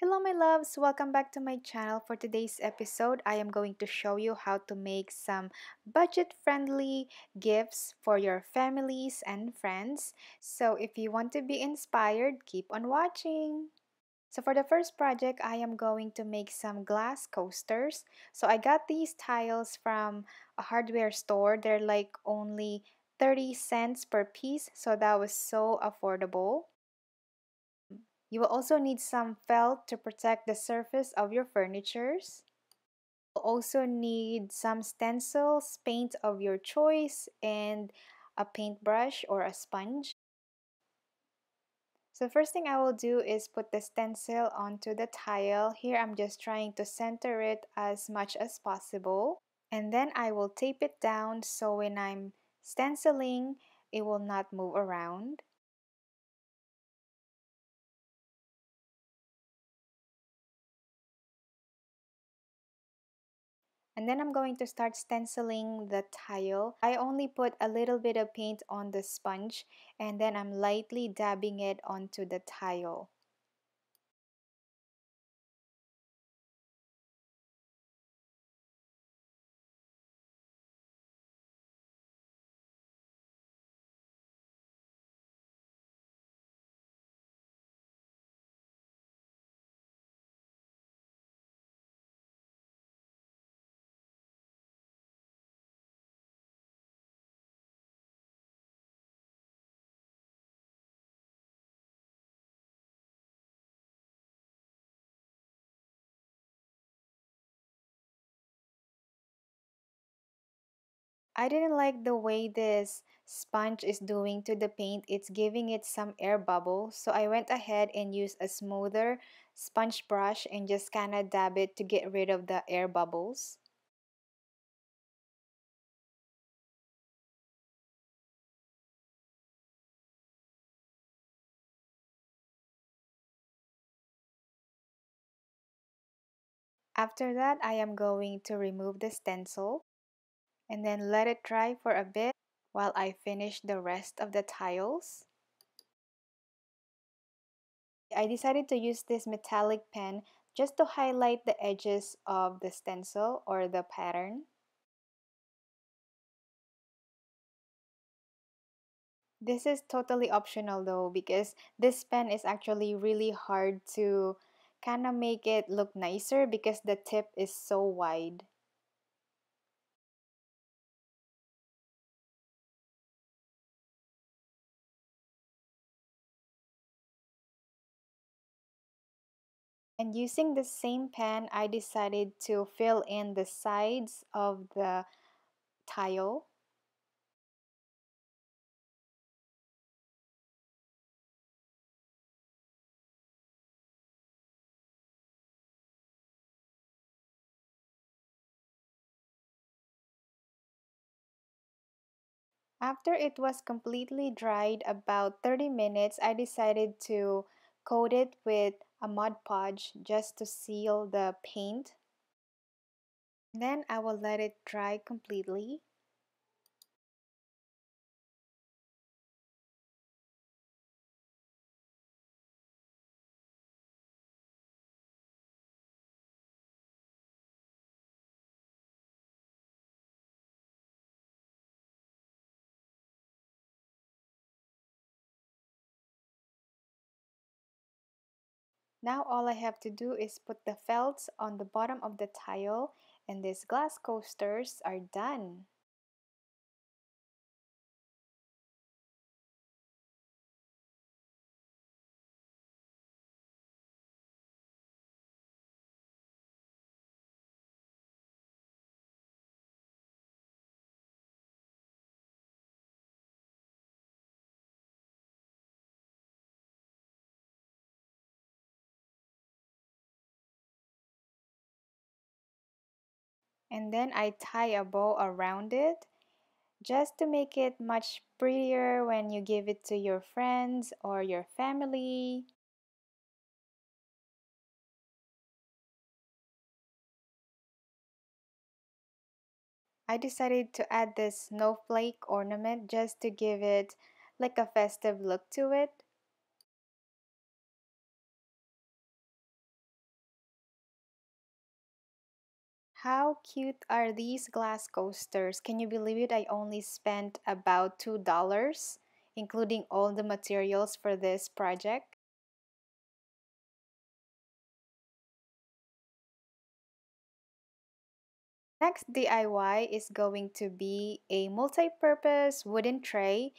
Hello my loves, welcome back to my channel. For today's episode, I am going to show you how to make some budget-friendly gifts for your families and friends. So if you want to be inspired, keep on watching. So for the first project, I am going to make some glass coasters. So I got these tiles from a hardware store. They're like only 30 cents per piece, so that was so affordable. You will also need some felt to protect the surface of your furnitures. You'll also need some stencils, paint of your choice, and a paintbrush or a sponge. So the first thing I will do is put the stencil onto the tile. Here I'm just trying to center it as much as possible. And then I will tape it down so when I'm stenciling, it will not move around. And then I'm going to start stenciling the tile. I only put a little bit of paint on the sponge and then I'm lightly dabbing it onto the tile. I didn't like the way this sponge is doing to the paint. It's giving it some air bubbles. So I went ahead and used a smoother sponge brush and just kind of dab it to get rid of the air bubbles. After that, I am going to remove the stencil and then let it dry for a bit while I finish the rest of the tiles. I decided to use this metallic pen just to highlight the edges of the stencil or the pattern. This is totally optional though because this pen is actually really hard to kind of make it look nicer because the tip is so wide. And using the same pen, I decided to fill in the sides of the tile. After it was completely dried, about 30 minutes, I decided to coat it with a Mod Podge just to seal the paint. Then I will let it dry completely. Now all I have to do is put the felts on the bottom of the tile and these glass coasters are done. And then I tie a bow around it just to make it much prettier when you give it to your friends or your family. I decided to add this snowflake ornament just to give it like a festive look to it. How cute are these glass coasters? Can you believe it? I only spent about $2, including all the materials for this project. Next DIY is going to be a multi-purpose wooden tray.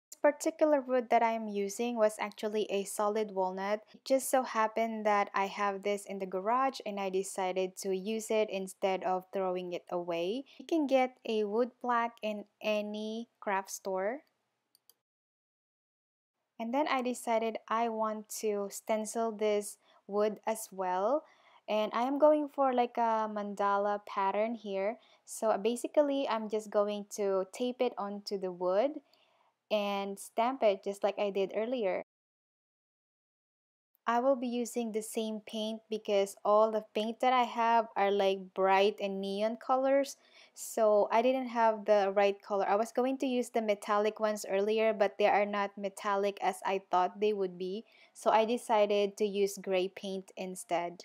This particular wood that I am using was actually a solid walnut. It just so happened that I have this in the garage and I decided to use it instead of throwing it away. You can get a wood plaque in any craft store. And then I decided I want to stencil this wood as well. And I am going for like a mandala pattern here. So basically, I'm just going to tape it onto the wood and stamp it just like I did earlier. I will be using the same paint because all the paint that I have are like bright and neon colors. So I didn't have the right color. I was going to use the metallic ones earlier, but they are not metallic as I thought they would be. So I decided to use gray paint instead.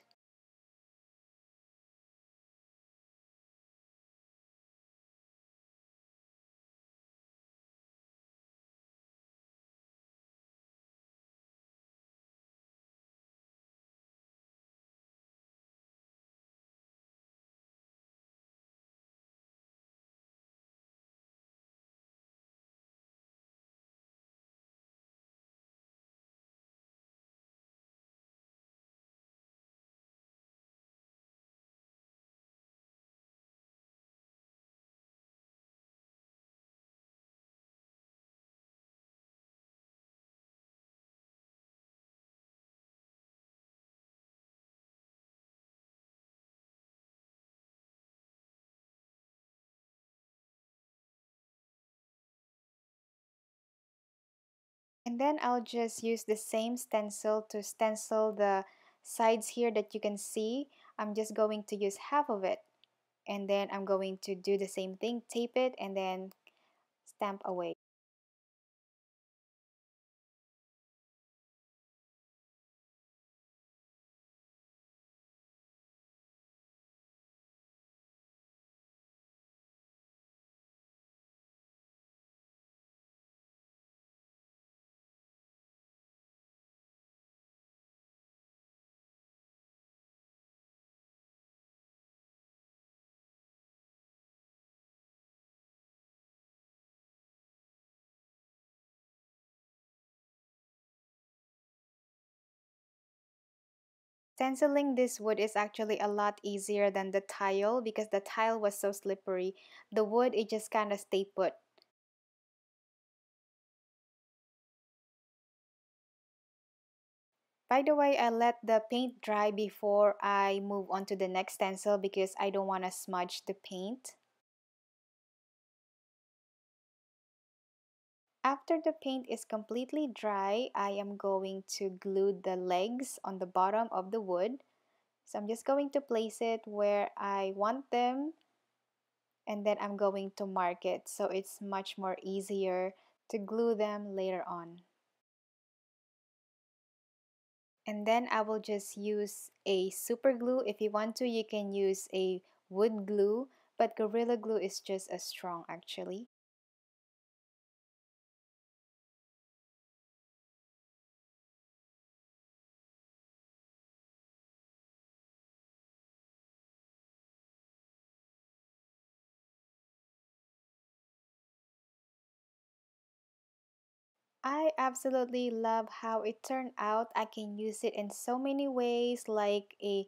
And then I'll just use the same stencil to stencil the sides here that you can see. I'm just going to use half of it. And then I'm going to do the same thing, tape it, and then stamp away. Stenciling this wood is actually a lot easier than the tile because the tile was so slippery. The wood, it just kind of stay put. By the way, I let the paint dry before I move on to the next stencil because I don't want to smudge the paint. After the paint is completely dry, I am going to glue the legs on the bottom of the wood. So I'm just going to place it where I want them and then I'm going to mark it so it's much more easier to glue them later on. And then I will just use a super glue. If you want to, you can use a wood glue, but Gorilla Glue is just as strong actually. I absolutely love how it turned out. I can use it in so many ways, like a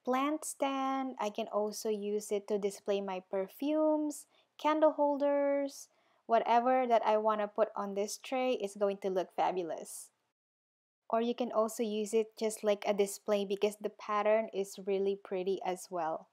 plant stand. I can also use it to display my perfumes, candle holders, whatever that I want to put on this tray is going to look fabulous. Or you can also use it just like a display because the pattern is really pretty as well.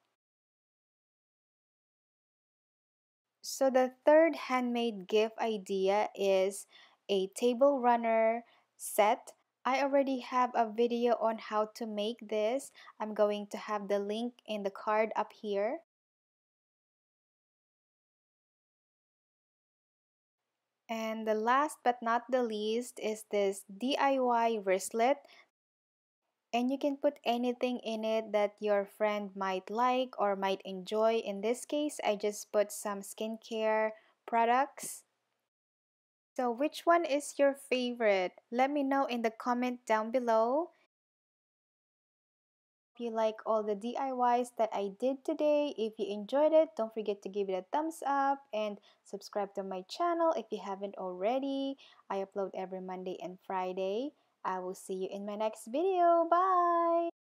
So the third handmade gift idea is a table runner set. I already have a video on how to make this. I'm going to have the link in the card up here. And the last but not the least is this DIY wristlet. And you can put anything in it that your friend might like or might enjoy. In this case, I just put some skincare products. So which one is your favorite? Let me know in the comment down below. If you like all the DIYs that I did today, if you enjoyed it, don't forget to give it a thumbs up and subscribe to my channel if you haven't already. I upload every Monday and Friday. I will see you in my next video. Bye!